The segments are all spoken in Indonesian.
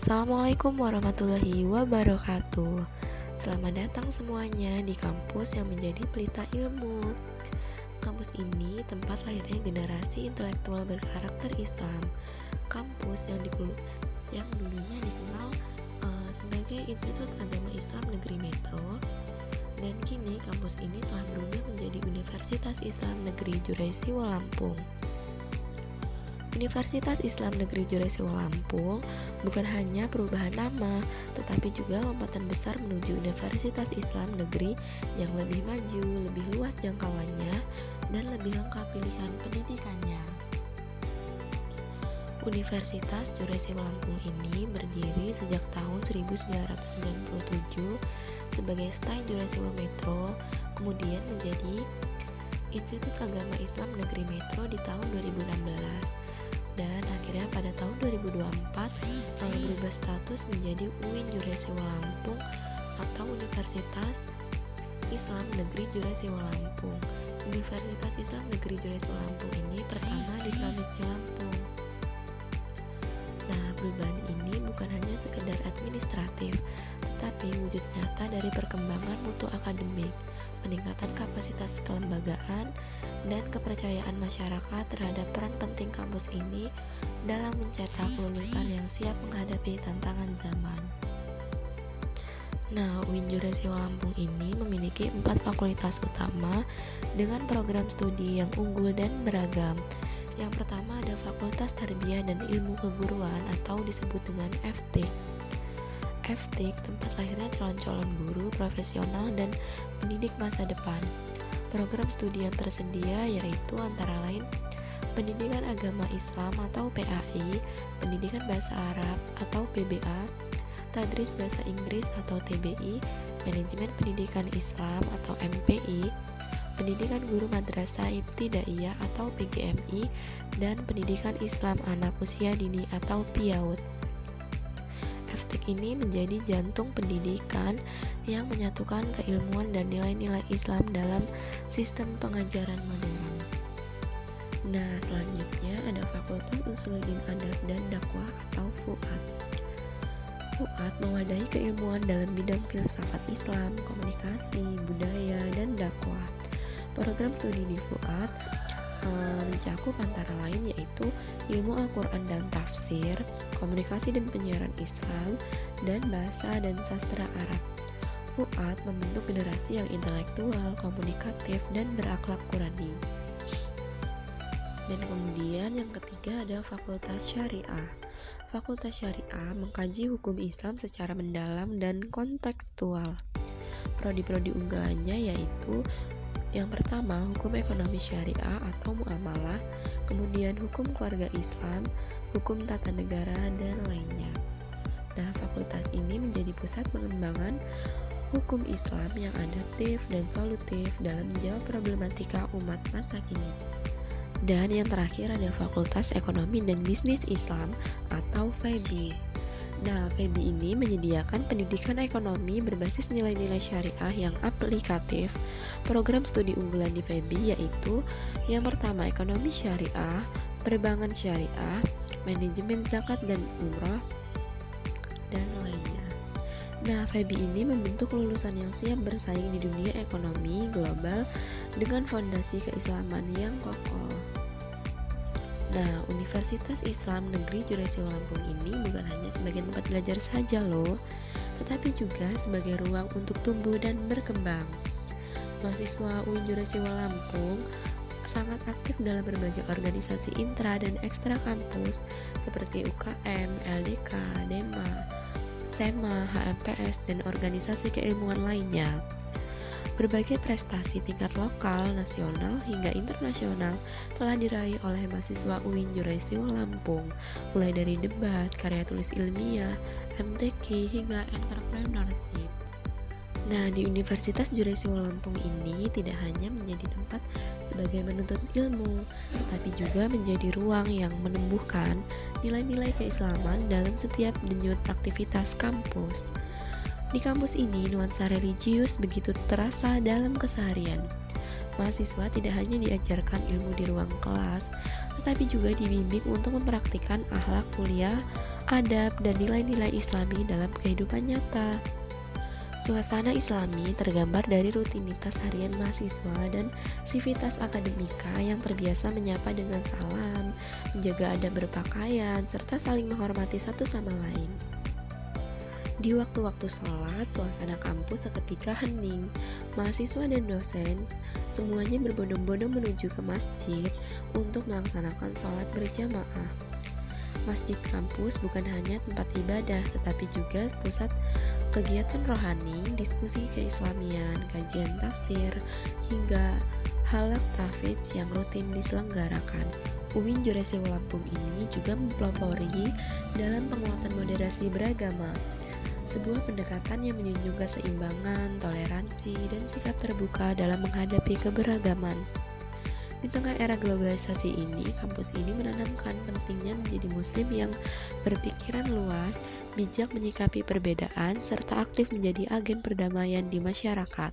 Assalamualaikum warahmatullahi wabarakatuh. Selamat datang semuanya di kampus yang menjadi pelita ilmu. Kampus ini tempat lahirnya generasi intelektual berkarakter Islam. Kampus yang dulunya dikenal sebagai Institut Agama Islam Negeri Metro, dan kini kampus ini telah berubah menjadi Universitas Islam Negeri Juraisiwo Lampung. Universitas Islam Negeri Juraisiwo Lampung bukan hanya perubahan nama, tetapi juga lompatan besar menuju Universitas Islam Negeri yang lebih maju, lebih luas jangkauannya, dan lebih lengkap pilihan pendidikannya. Universitas Juraisiwo Lampung ini berdiri sejak tahun 1997 sebagai STAI Juraisiwo Metro, kemudian menjadi Institut Agama Islam Negeri Metro di tahun 2016, dan akhirnya pada tahun 2024 berubah status menjadi UIN Juraisiwo Lampung atau Universitas Islam Negeri Juraisiwo Lampung. Universitas Islam Negeri Juraisiwo Lampung ini pertama di Provinsi Lampung. Nah, perubahan ini bukan hanya sekedar administratif, tetapi wujud nyata dari perkembangan mutu akademik, peningkatan kapasitas kelembagaan, dan kepercayaan masyarakat terhadap peran penting kampus ini dalam mencetak lulusan yang siap menghadapi tantangan zaman. Nah, UIN Juraisiwo Lampung ini memiliki 4 fakultas utama dengan program studi yang unggul dan beragam. Yang pertama ada Fakultas Tarbiyah dan Ilmu Keguruan atau disebut dengan FTIK. FTIK tempat lahirnya calon-calon guru profesional dan pendidik masa depan. Program studi yang tersedia yaitu antara lain Pendidikan Agama Islam atau PAI, Pendidikan Bahasa Arab atau PBA, Tadris Bahasa Inggris atau TBI, Manajemen Pendidikan Islam atau MPI, Pendidikan Guru Madrasah Ibtidaiyah atau PGMI, dan Pendidikan Islam Anak Usia Dini atau PIAUD. FTIK ini menjadi jantung pendidikan yang menyatukan keilmuan dan nilai-nilai Islam dalam sistem pengajaran modern. Nah, selanjutnya ada Fakultas Usuluddin Adat dan Dakwah atau FUAD. FUAD mewadahi keilmuan dalam bidang filsafat Islam, komunikasi, budaya, dan dakwah. Program studi di FUAD mencakup antara lain yaitu ilmu Al-Quran dan tafsir, komunikasi dan penyiaran Islam, dan bahasa dan sastra Arab. FUAD membentuk generasi yang intelektual, komunikatif, dan berakhlak Qurani. Dan kemudian yang ketiga ada Fakultas Syariah. Fakultas Syariah mengkaji hukum Islam secara mendalam dan kontekstual. Prodi-prodi unggulannya yaitu yang pertama, hukum ekonomi syariah atau muamalah, kemudian hukum keluarga Islam, hukum tata negara, dan lainnya. Nah, fakultas ini menjadi pusat pengembangan hukum Islam yang adaptif dan solutif dalam menjawab problematika umat masa kini. Dan yang terakhir ada Fakultas Ekonomi dan Bisnis Islam atau FEBI. Nah, FEBI ini menyediakan pendidikan ekonomi berbasis nilai-nilai syariah yang aplikatif. Program studi unggulan di FEBI yaitu yang pertama ekonomi syariah, perbankan syariah, manajemen zakat dan umroh, dan lainnya. Nah, FEBI ini membentuk lulusan yang siap bersaing di dunia ekonomi global dengan fondasi keislaman yang kokoh. Nah, Universitas Islam Negeri Juraisiwo Lampung ini bukan hanya sebagai tempat belajar saja loh, tetapi juga sebagai ruang untuk tumbuh dan berkembang. Mahasiswa UIN Juraisiwo Lampung sangat aktif dalam berbagai organisasi intra dan ekstra kampus seperti UKM, LDK, DEMA, SEMA, HMPS, dan organisasi keilmuan lainnya. Berbagai prestasi tingkat lokal, nasional, hingga internasional telah diraih oleh mahasiswa UIN Juraisiwo Lampung, mulai dari debat, karya tulis ilmiah, MTQ, hingga entrepreneurship. Nah, di Universitas Juraisiwo Lampung ini tidak hanya menjadi tempat sebagai menuntut ilmu, tetapi juga menjadi ruang yang menumbuhkan nilai-nilai keislaman dalam setiap denyut aktivitas kampus. Di kampus ini, nuansa religius begitu terasa dalam keseharian. mahasiswa tidak hanya diajarkan ilmu di ruang kelas, tetapi juga dibimbing untuk mempraktikkan akhlak mulia, adab, dan nilai-nilai Islami dalam kehidupan nyata. Suasana Islami tergambar dari rutinitas harian mahasiswa dan sivitas akademika yang terbiasa menyapa dengan salam, menjaga adab berpakaian, serta saling menghormati satu sama lain. Di waktu-waktu sholat, suasana kampus seketika hening. Mahasiswa dan dosen semuanya berbondong-bondong menuju ke masjid untuk melaksanakan sholat berjamaah. Masjid kampus bukan hanya tempat ibadah, tetapi juga pusat kegiatan rohani, diskusi keislamian, kajian tafsir, hingga halaq tahfidz yang rutin diselenggarakan. UIN Jurusan Lampung ini juga mempelopori dalam penguatan moderasi beragama, sebuah pendekatan yang menjunjung keseimbangan, toleransi, dan sikap terbuka dalam menghadapi keberagaman. Di tengah era globalisasi ini, kampus ini menanamkan pentingnya menjadi muslim yang berpikiran luas, bijak menyikapi perbedaan, serta aktif menjadi agen perdamaian di masyarakat.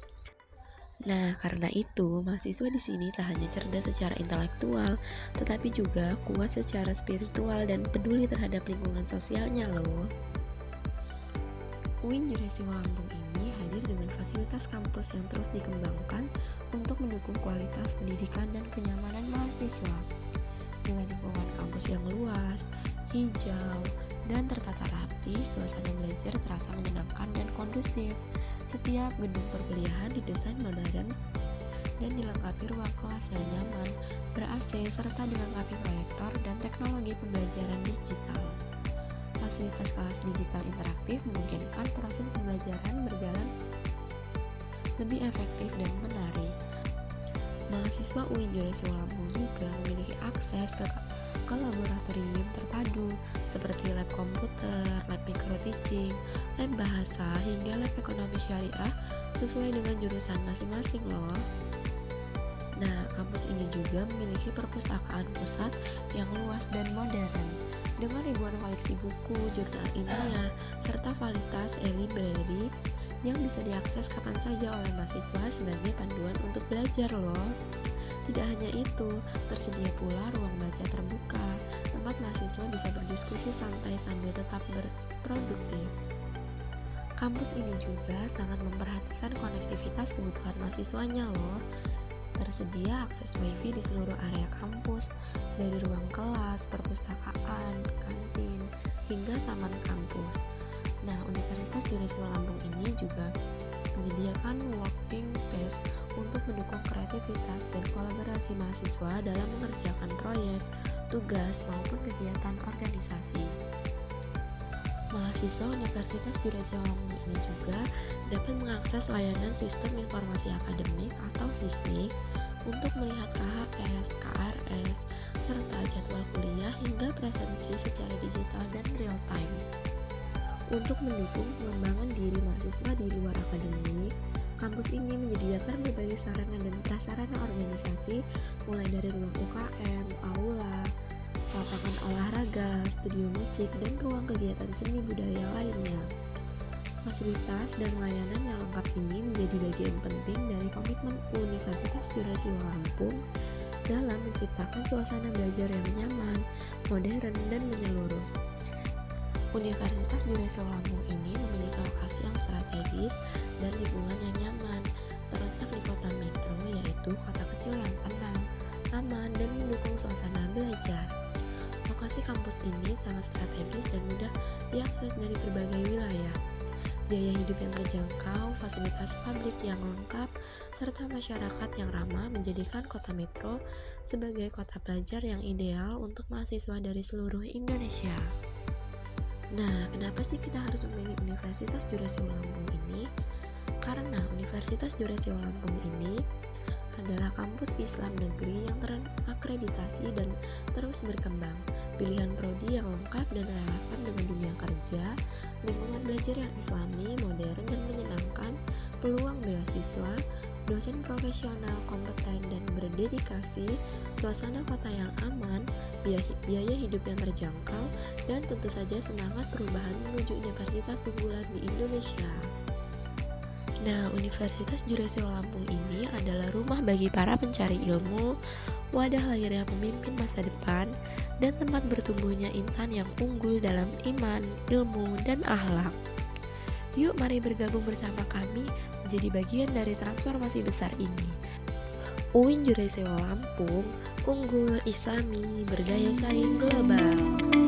Nah, karena itu, mahasiswa di sini tak hanya cerdas secara intelektual, tetapi juga kuat secara spiritual dan peduli terhadap lingkungan sosialnya loh. UIN Jurusan Lampung ini hadir dengan fasilitas kampus yang terus dikembangkan untuk mendukung kualitas pendidikan dan kenyamanan mahasiswa. Dengan lingkungan kampus yang luas, hijau, dan tertata rapi, suasana belajar terasa menyenangkan dan kondusif. Setiap gedung perkuliahan didesain modern dan dilengkapi ruang kelas yang nyaman, ber-AC, serta dilengkapi proyektor dan teknologi pembelajaran digital. Fasilitas kelas digital interaktif memungkinkan proses pembelajaran berjalan lebih efektif dan menarik. Mahasiswa UIN Jurusan Lampung juga memiliki akses ke laboratorium terpadu seperti lab komputer, lab micro-teaching, lab bahasa, hingga lab ekonomi syariah sesuai dengan jurusan masing-masing loh. Nah, kampus ini juga memiliki perpustakaan pusat yang luas dan modern dengan ribuan koleksi buku, jurnal ilmiah, serta fasilitas e-library yang bisa diakses kapan saja oleh mahasiswa sebagai panduan untuk belajar loh. Tidak hanya itu, tersedia pula ruang baca terbuka, tempat mahasiswa bisa berdiskusi santai sambil tetap berproduktif. Kampus ini juga sangat memperhatikan konektivitas kebutuhan mahasiswanya loh. Tersedia akses wifi di seluruh area kampus, dari ruang kelas, perpustakaan, kantin, hingga taman kampus. Nah, Universitas Jurusan Lampung ini juga menyediakan working space untuk mendukung kreativitas dan kolaborasi mahasiswa dalam mengerjakan proyek, tugas, maupun kegiatan organisasi. Mahasiswa Universitas Jurusan Lampung ini juga dapat mengakses layanan Sistem Informasi Akademik atau SISMIK untuk melihat KHS, KRS, serta jadwal kuliah hingga presensi secara digital dan real time. Untuk mendukung pengembangan diri mahasiswa di luar akademik, kampus ini menyediakan berbagai sarana dan prasarana organisasi mulai dari ruang UKM, aula, lapangan olahraga, studio musik, dan ruang kegiatan seni budaya lainnya. Fasilitas dan layanan yang lengkap ini menjadi bagian penting dari komitmen Universitas Jurusan Lampung dalam menciptakan suasana belajar yang nyaman, modern, dan menyeluruh. Universitas Jurusan Lampung ini memiliki lokasi yang strategis dan lingkungan yang nyaman, terletak di kota metro, yaitu kota kecil yang tenang, aman, dan mendukung suasana belajar. Lokasi kampus ini sangat strategis dan mudah diakses dari berbagai wilayah. Biaya hidup yang terjangkau, fasilitas publik yang lengkap, serta masyarakat yang ramah menjadikan kota metro sebagai kota pelajar yang ideal untuk mahasiswa dari seluruh Indonesia. Nah, kenapa sih kita harus memilih Universitas Jurusan Lampung ini? Karena Universitas Jurusan Lampung ini adalah kampus Islam negeri yang terakreditasi dan terus berkembang. Pilihan prodi yang lengkap dan relevan dengan dunia kerja, lingkungan belajar yang islami, modern dan menyenangkan, peluang beasiswa, dosen profesional kompeten dan berdedikasi, suasana kota yang aman, biaya hidup yang terjangkau, dan tentu saja semangat perubahan menuju universitas unggulan di Indonesia. Nah, Universitas Jurusan Lampung ini adalah rumah bagi para pencari ilmu, wadah lahirnya pemimpin masa depan, dan tempat bertumbuhnya insan yang unggul dalam iman, ilmu, dan akhlak. Yuk mari bergabung bersama kami menjadi bagian dari transformasi besar ini. UIN Jurusan Lampung, unggul, islami, berdaya saing global.